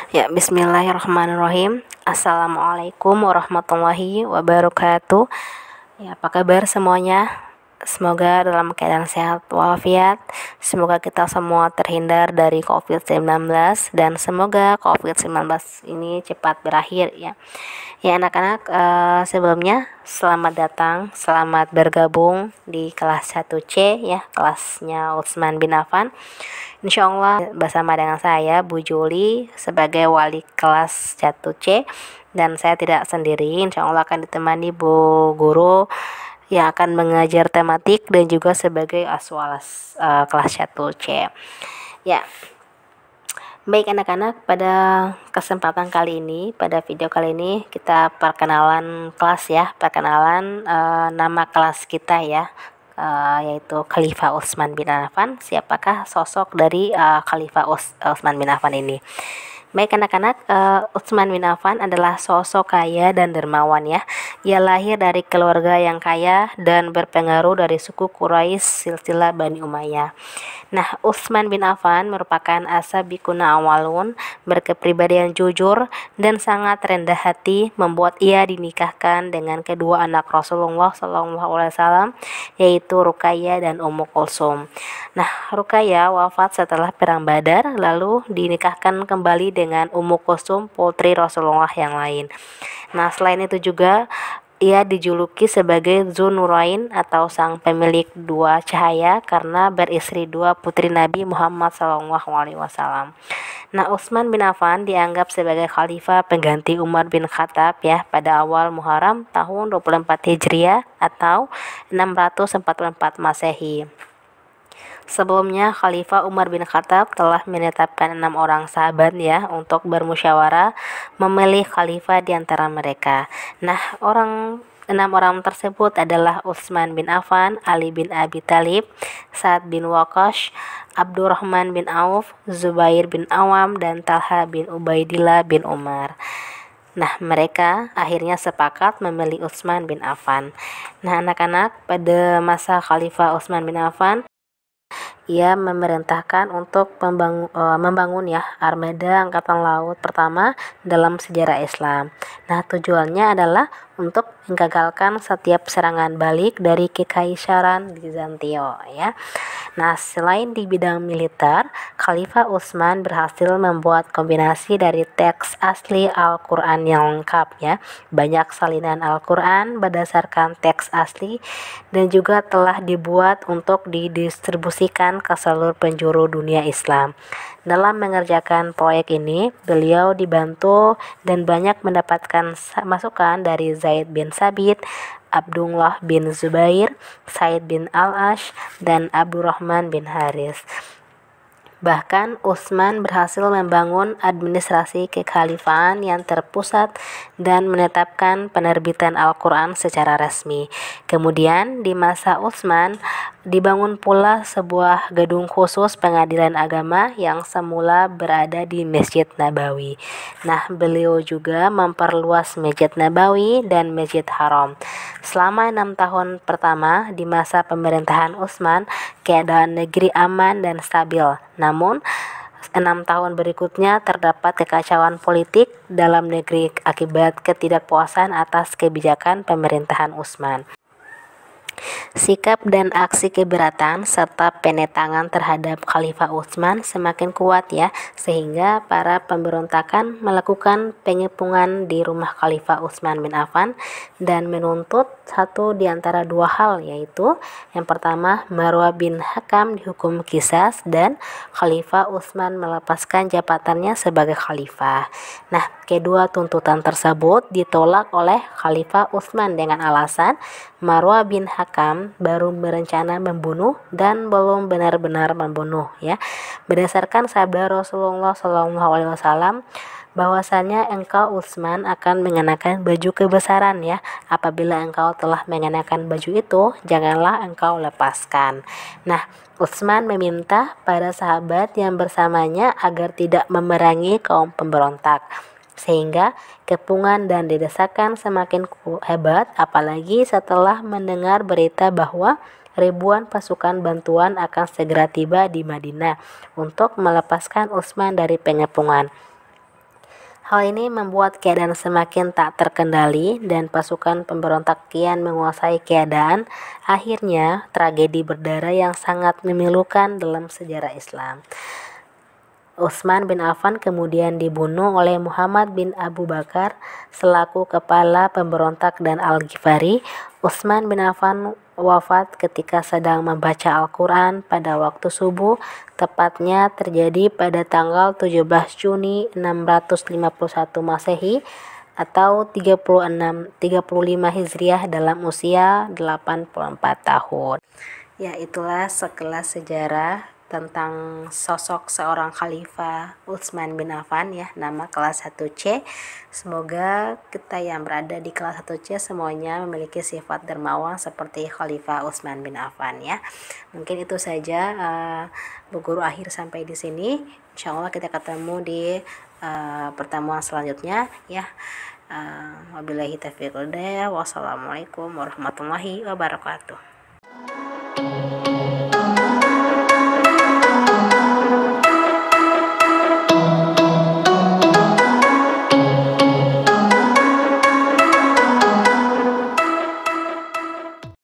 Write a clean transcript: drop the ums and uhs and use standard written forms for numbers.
Ya, bismillahirrahmanirrahim. Assalamualaikum warahmatullahi wabarakatuh. Ya, apa kabar semuanya? Semoga dalam keadaan sehat walafiat. Semoga kita semua terhindar dari COVID-19 dan semoga COVID-19 ini cepat berakhir ya. Ya anak-anak, sebelumnya selamat datang, selamat bergabung di kelas 1C ya, kelasnya Utsman bin Affan. Insya Allah bersama dengan saya Bu Juli sebagai wali kelas 1C, dan saya tidak sendiri, insya Allah akan ditemani Bu Guru yang akan mengajar tematik dan juga sebagai aswalas kelas 1C. Ya, baik anak-anak, pada kesempatan kali ini, pada video kali ini kita perkenalan kelas ya, perkenalan nama kelas kita ya, yaitu Khalifah Utsman bin Affan. Siapakah sosok dari Khalifah Utsman bin Affan ini? Baik anak-anak, Utsman bin Affan adalah sosok kaya dan dermawan ya. Ia lahir dari keluarga yang kaya dan berpengaruh dari suku Quraisy silsilah Bani Umayyah. Nah, Utsman bin Affan merupakan as-sabiquna awwalun, berkepribadian jujur dan sangat rendah hati, membuat ia dinikahkan dengan kedua anak Rasulullah SAW, yaitu Ruqayyah dan Ummu Kulsum. Nah, Ruqayyah wafat setelah perang Badar, lalu dinikahkan kembali dengan Ummu Kulsum, putri Rasulullah yang lain. Nah, selain itu juga ia dijuluki sebagai Dzunurain atau sang pemilik dua cahaya karena beristri dua putri Nabi Muhammad SAW. Nah, Utsman bin Affan dianggap sebagai khalifah pengganti Umar bin Khattab ya pada awal Muharram tahun 24 Hijriah atau 644 Masehi. Sebelumnya, Khalifah Umar bin Khattab telah menetapkan 6 orang sahabat ya untuk bermusyawarah memilih khalifah di antara mereka. Nah, 6 orang tersebut adalah Utsman bin Affan, Ali bin Abi Thalib, Sa'ad bin Waqqas, Abdurrahman bin Auf, Zubair bin Awam, dan Talha bin Ubaidillah bin Umar. Nah, mereka akhirnya sepakat memilih Utsman bin Affan. Nah, anak-anak, pada masa Khalifah Utsman bin Affan, ia memerintahkan untuk membangun ya armada angkatan laut pertama dalam sejarah Islam. Nah, tujuannya adalah untuk menggagalkan setiap serangan balik dari Kekaisaran Bizantio ya. Nah, selain di bidang militer, Khalifah Utsman berhasil membuat kombinasi dari teks asli Al-Quran yang lengkap ya, banyak salinan Al-Quran berdasarkan teks asli, dan juga telah dibuat untuk didistribusikan ke seluruh penjuru dunia Islam. Dalam mengerjakan proyek ini, beliau dibantu dan banyak mendapatkan masukan dari Zaid bin Sabit, Abdullah bin Zubair, Said bin Al-Ash, dan Abdurrahman bin Haris. Bahkan Utsman berhasil membangun administrasi kekhalifahan yang terpusat dan menetapkan penerbitan Al-Quran secara resmi. Kemudian di masa Utsman dibangun pula sebuah gedung khusus pengadilan agama yang semula berada di Masjid Nabawi. Nah, beliau juga memperluas Masjid Nabawi dan Masjid Haram. Selama 6 tahun pertama di masa pemerintahan Utsman, keadaan negeri aman dan stabil. Namun, 6 tahun berikutnya terdapat kekacauan politik dalam negeri akibat ketidakpuasan atas kebijakan pemerintahan Utsman. Sikap dan aksi keberatan serta penentangan terhadap Khalifah Utsman semakin kuat ya, sehingga para pemberontakan melakukan pengepungan di rumah Khalifah Utsman bin Affan dan menuntut satu di antara dua hal, yaitu yang pertama Marwah bin Hakam dihukum qisas dan Khalifah Utsman melepaskan jabatannya sebagai khalifah. Nah, kedua tuntutan tersebut ditolak oleh Khalifah Utsman dengan alasan Marwah bin Hakam baru berencana membunuh dan belum benar-benar membunuh ya. Berdasarkan sabda Rasulullah SAW bahwasanya engkau Utsman akan mengenakan baju kebesaran ya. Apabila engkau telah mengenakan baju itu, janganlah engkau lepaskan. Nah, Utsman meminta para sahabat yang bersamanya agar tidak memerangi kaum pemberontak, sehingga kepungan dan dedasakan semakin hebat, apalagi setelah mendengar berita bahwa ribuan pasukan bantuan akan segera tiba di Madinah untuk melepaskan Utsman dari pengepungan. Hal ini membuat keadaan semakin tak terkendali dan pasukan pemberontak kian menguasai keadaan. Akhirnya, tragedi berdarah yang sangat memilukan dalam sejarah Islam. Utsman bin Affan kemudian dibunuh oleh Muhammad bin Abu Bakar selaku kepala pemberontak dan Al-Ghifari. Utsman bin Affan wafat ketika sedang membaca Al-Quran pada waktu subuh, tepatnya terjadi pada tanggal 17 Juni 651 Masehi atau 35 Hijriah dalam usia 84 tahun. Ya, itulah sekelas sejarah tentang sosok seorang khalifah Utsman bin Affan ya, nama kelas 1C. Semoga kita yang berada di kelas 1C semuanya memiliki sifat dermawan seperti Khalifah Utsman bin Affan ya. Mungkin itu saja Bu Guru, akhir sampai di sini. Insyaallah kita ketemu di pertemuan selanjutnya ya. Wabillahi taufiq wal hidayah. Wassalamualaikum warahmatullahi wabarakatuh.